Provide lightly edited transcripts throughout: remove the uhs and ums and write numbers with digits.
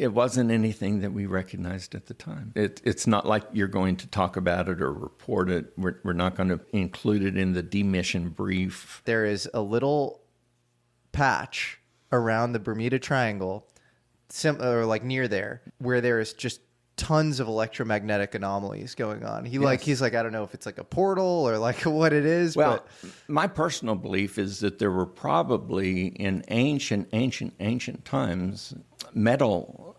it wasn't anything that we recognized at the time. It's not like you're going to talk about it or report it. We're not going to include it in the demission brief. There is a little patch around the Bermuda Triangle, or like near there, where there is just tons of electromagnetic anomalies going on. He's like, I don't know if it's like a portal or like what it is. Well, my personal belief is that there were probably in ancient times metal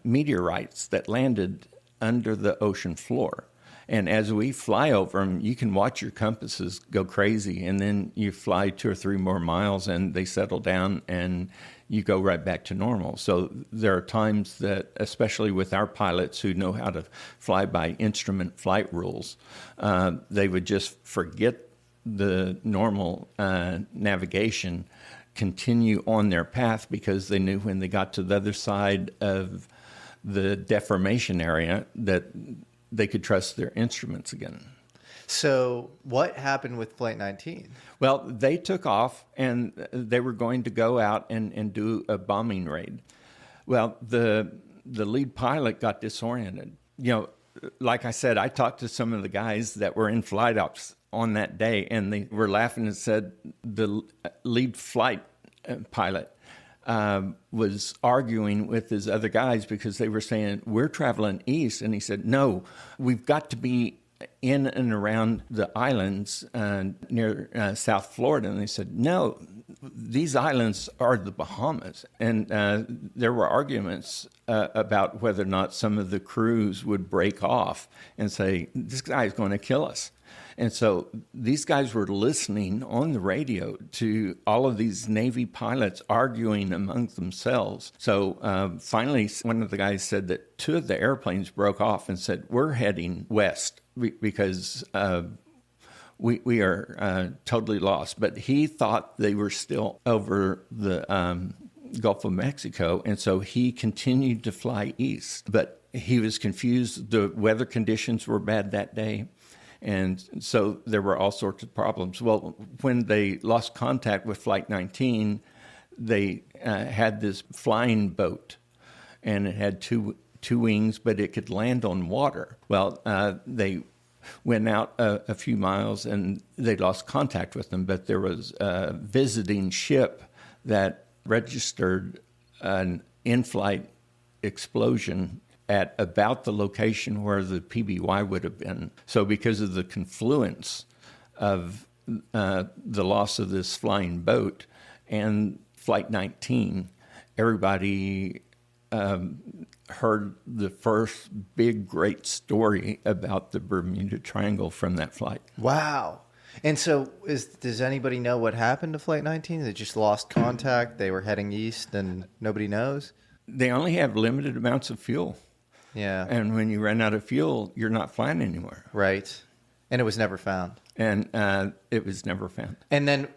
meteorites that landed under the ocean floor. And as we fly over them, you can watch your compasses go crazy, and then you fly 2 or 3 more miles and they settle down and you go right back to normal. So there are times that, especially with our pilots who know how to fly by instrument flight rules, they would just forget the normal navigation, continue on their path because they knew when they got to the other side of the deformation area that they could trust their instruments again. So what happened with Flight 19? Well, they took off and they were going to go out and do a bombing raid. Well, the lead pilot got disoriented. You know, like I said, I talked to some of the guys that were in flight ops on that day, and they were laughing and said the lead flight pilot was arguing with his other guys because they were saying, we're traveling east. And he said, no, we've got to be in and around the islands near South Florida. And they said, no, these islands are the Bahamas. And there were arguments about whether or not some of the crews would break off and say, this guy's going to kill us. And so these guys were listening on the radio to all of these Navy pilots arguing amongst themselves. So finally, one of the guys said that 2 of the airplanes broke off and said, we're heading west because we are totally lost. But he thought they were still over the Gulf of Mexico, and so he continued to fly east. But he was confused. The weather conditions were bad that day. And so there were all sorts of problems. Well, when they lost contact with Flight 19, they had this flying boat, and it had two wings, but it could land on water. Well, they went out a few miles, and they lost contact with them. But there was a visiting ship that registered an in-flight explosion at about the location where the PBY would have been. So because of the confluence of the loss of this flying boat and Flight 19, everybody heard the first big, great story about the Bermuda Triangle from that flight. Wow. And so does anybody know what happened to Flight 19? They just lost contact, they were heading east, and nobody knows? They only have limited amounts of fuel. Yeah. And when you run out of fuel, you're not flying anymore. Right. And it was never found. And it was never found. And then,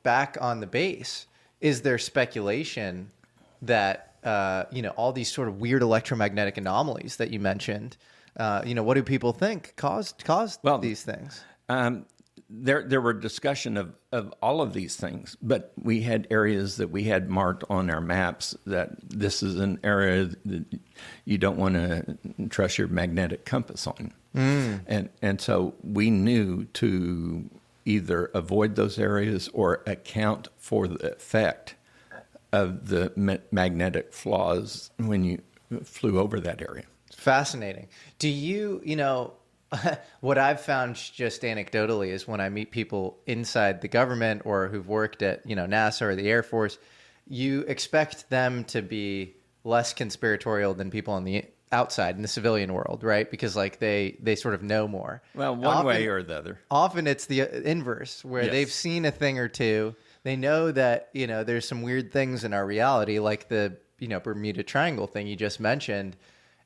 back on the base, is there speculation that, all these sort of weird electromagnetic anomalies that you mentioned, what do people think caused these things? There were discussion of all of these things, but we had areas that we had marked on our maps that this is an area that you don't want to trust your magnetic compass on. And so we knew to either avoid those areas or account for the effect of the magnetic flaws when you flew over that area. Fascinating. Do you, what I've found just anecdotally is when I meet people inside the government or who've worked at, NASA or the Air Force, you expect them to be less conspiratorial than people on the outside in the civilian world, right? Because they sort of know more. Well, one way or the other. Often it's the inverse, where Yes. they've seen a thing or two. They know that, there's some weird things in our reality, like the, Bermuda Triangle thing you just mentioned.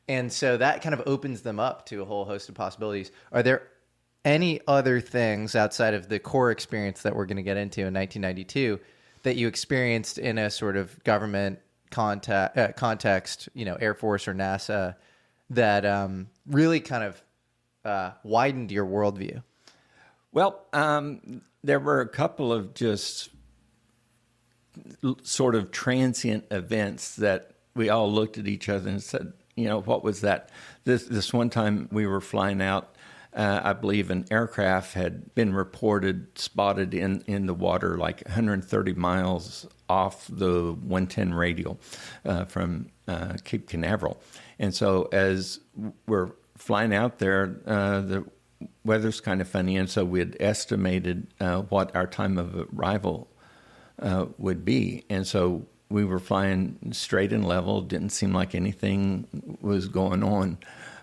And so that kind of opens them up to a whole host of possibilities. Are there any other things outside of the core experience that we're going to get into in 1992 that you experienced in a sort of government context, Air Force or NASA, that really kind of widened your worldview? Well, there were a couple of just sort of transient events that we all looked at each other and said, what was that? This one time we were flying out, I believe an aircraft had been spotted in the water like 130 miles off the 110 radial from Cape Canaveral. And so as we're flying out there, the weather's kind of funny, and so we had estimated what our time of arrival would be. And so we were flying straight and level. Didn't seem like anything was going on.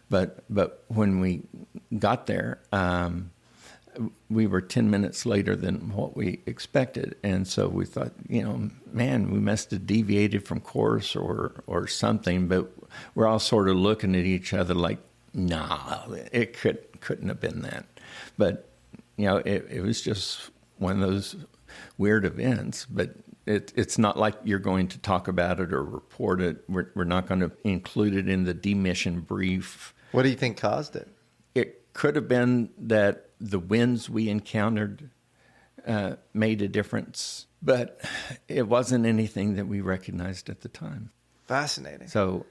But when we got there, we were 10 minutes later than what we expected. And so we thought, man, we must have deviated from course or something. But we're all sort of looking at each other like, nah, it couldn't have been that. But, it was just one of those weird events. But it's not like you're going to talk about it or report it. We're not going to include it in the demission brief. What do you think caused it? It could have been that the winds we encountered made a difference, but it wasn't anything that we recognized at the time. Fascinating. So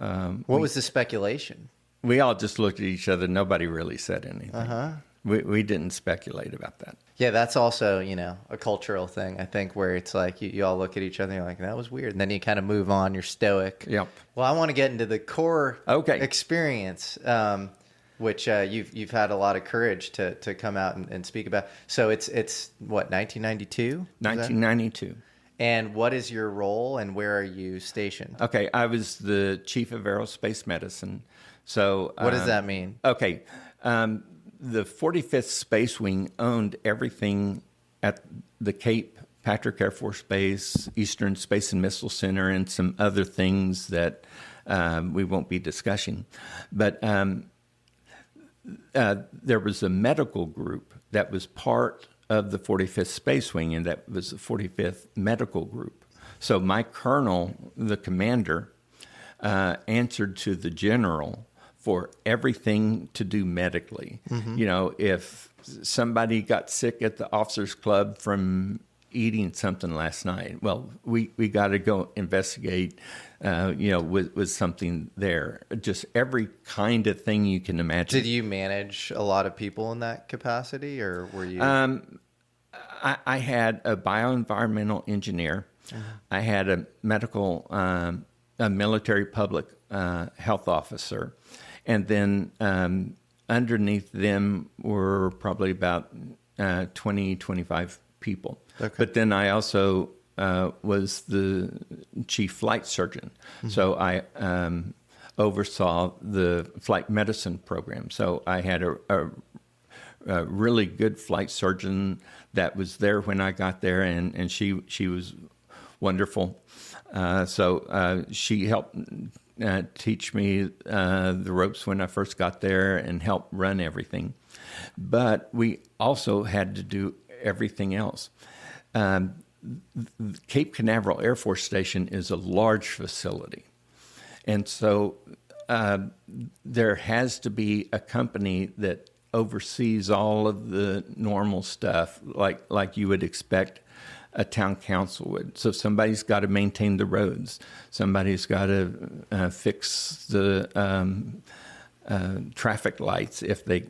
what was the speculation? We all just looked at each other. Nobody really said anything. Uh-huh. We didn't speculate about that. Yeah, that's also, a cultural thing, I think, where it's like you all look at each other and you're like, that was weird. And then you kind of move on. You're stoic. Yep. Well, I want to get into the core experience, which you've had a lot of courage to come out and speak about. So it's what, 1992? 1992. And what is your role and where are you stationed? Okay, I was the chief of aerospace medicine. So what does that mean? Okay. The 45th Space Wing owned everything at the Cape Patrick Air Force Base, Eastern Space and Missile Center, and some other things that we won't be discussing. But there was a medical group that was part of the 45th Space Wing, and that was the 45th Medical Group. So my colonel, the commander, answered to the general for everything to do medically. Mm-hmm. If somebody got sick at the officers club from eating something last night, well, we got to go investigate, with something there. Just every kind of thing you can imagine. Did you manage a lot of people in that capacity, or were you? I had a bioenvironmental engineer. Uh-huh. I had a medical, a military public health officer. And then underneath them were probably about 20, 25 people. Okay. But then I also was the chief flight surgeon. Mm-hmm. So I oversaw the flight medicine program. So I had a really good flight surgeon that was there when I got there, and she was wonderful. So she helped teach me the ropes when I first got there and help run everything. But we also had to do everything else. Cape Canaveral Air Force Station is a large facility. And so there has to be a company that oversees all of the normal stuff like you would expect a town council would. So somebody's got to maintain the roads. Somebody's got to fix the traffic lights if they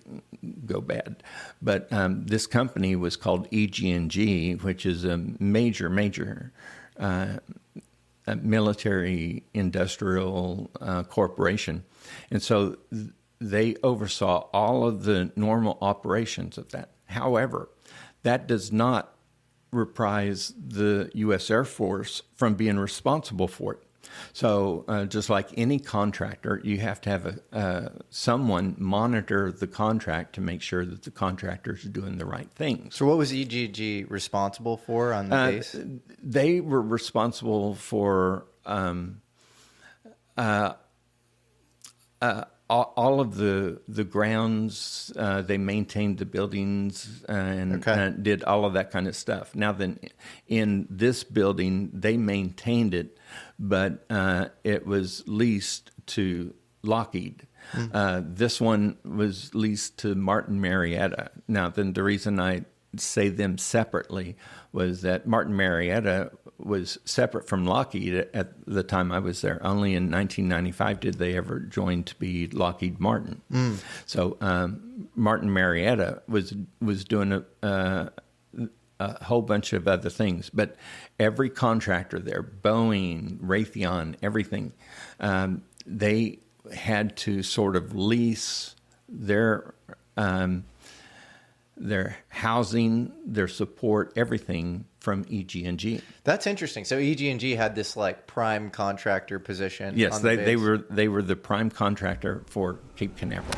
go bad. But this company was called EG&G, which is a major military industrial corporation. And so they oversaw all of the normal operations of that. However, that does not reprise the U.S. Air Force from being responsible for it. So just like any contractor, you have to have someone monitor the contract to make sure that the contractors are doing the right things. So what was EGG responsible for on the base? They were responsible for all of the grounds. They maintained the buildings and did all of that kind of stuff. Now then, in this building, they maintained it, but it was leased to Lockheed. This one was leased to Martin Marietta. Now then, the reason I say them separately was that Martin Marietta was separate from Lockheed at the time I was there. Only in 1995 did they ever join to be Lockheed Martin. So Martin Marietta was doing a whole bunch of other things, but every contractor there, Boeing, Raytheon, everything, they had to sort of lease their housing, their support, everything from EG&G. That's interesting. So EG&G had this like prime contractor position. Yes, on the they base. were the prime contractor for Cape Canaveral.